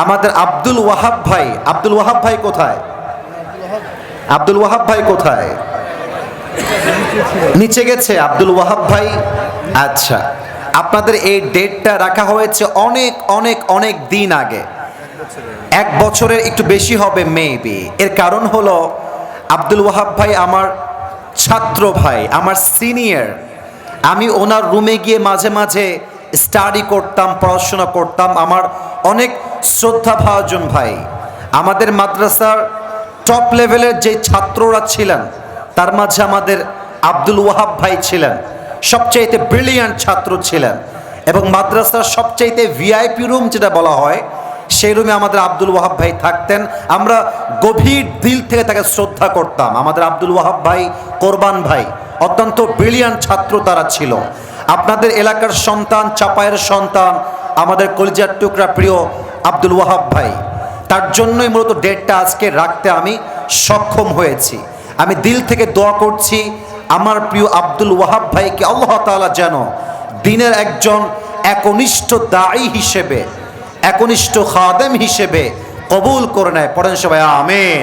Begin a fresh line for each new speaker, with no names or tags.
আমাদের আব্দুল ওয়াহাব ভাই, আব্দুল ওয়াহাব ভাই কোথায়? আব্দুল ওয়াহাব ভাই কোথায়? নিচে গেছে আব্দুল ওয়াহাব ভাই। আচ্ছা, আপনাদের এই ডেটটা রাখা হয়েছে অনেক অনেক অনেক দিন আগে, 1 বছরের একটু বেশি হবে মেবি। এর কারণ হলো আব্দুল ওয়াহাব ভাই আমার ছাত্র ভাই, আমার সিনিয়র। আমি ওনার রুমে গিয়ে মাঝে মাঝে স্টাডি করতাম, পড়াশোনা করতাম। আমার অনেক শ্রদ্ধাভাজন ভাই, আমাদের মাদ্রাসার টপ লেভেলের যে ছাত্ররা ছিলেন তার মাঝে আমাদের আব্দুল ওয়াহাব ভাই ছিলেন, সবচাইতে ব্রিলিয়ান্ট ছাত্র ছিলেন। এবং মাদ্রাসার সবচাইতে ভিআইপি রুম যেটা বলা হয়, সেই রুমে আমাদের আব্দুল ওয়াহাব ভাই থাকতেন। আমরা গভীর দিল থেকে তাকে শ্রদ্ধা করতাম। আমাদের আব্দুল ওয়াহাব ভাই, কোরবান ভাই অত্যন্ত ব্রিলিয়ান্ট ছাত্র তারা ছিল। আপনাদের এলাকার সন্তান, চাপায়ের সন্তান, আমাদের কলিজার টুকরা প্রিয় আব্দুল ওয়াহাব ভাই, তার জন্যই মূলত ডেটটা আজকে রাখতে আমি সক্ষম হয়েছি। আমি দিল থেকে দোয়া করছি আমার প্রিয় আব্দুল ওয়াহাব ভাইকে আল্লাহ তাআলা যেন দিনের একজন একনিষ্ঠ দাঈ হিসেবে, একনিষ্ঠ খাদেম হিসেবে কবুল করে নেয়। পড়েন সবাই আমিন।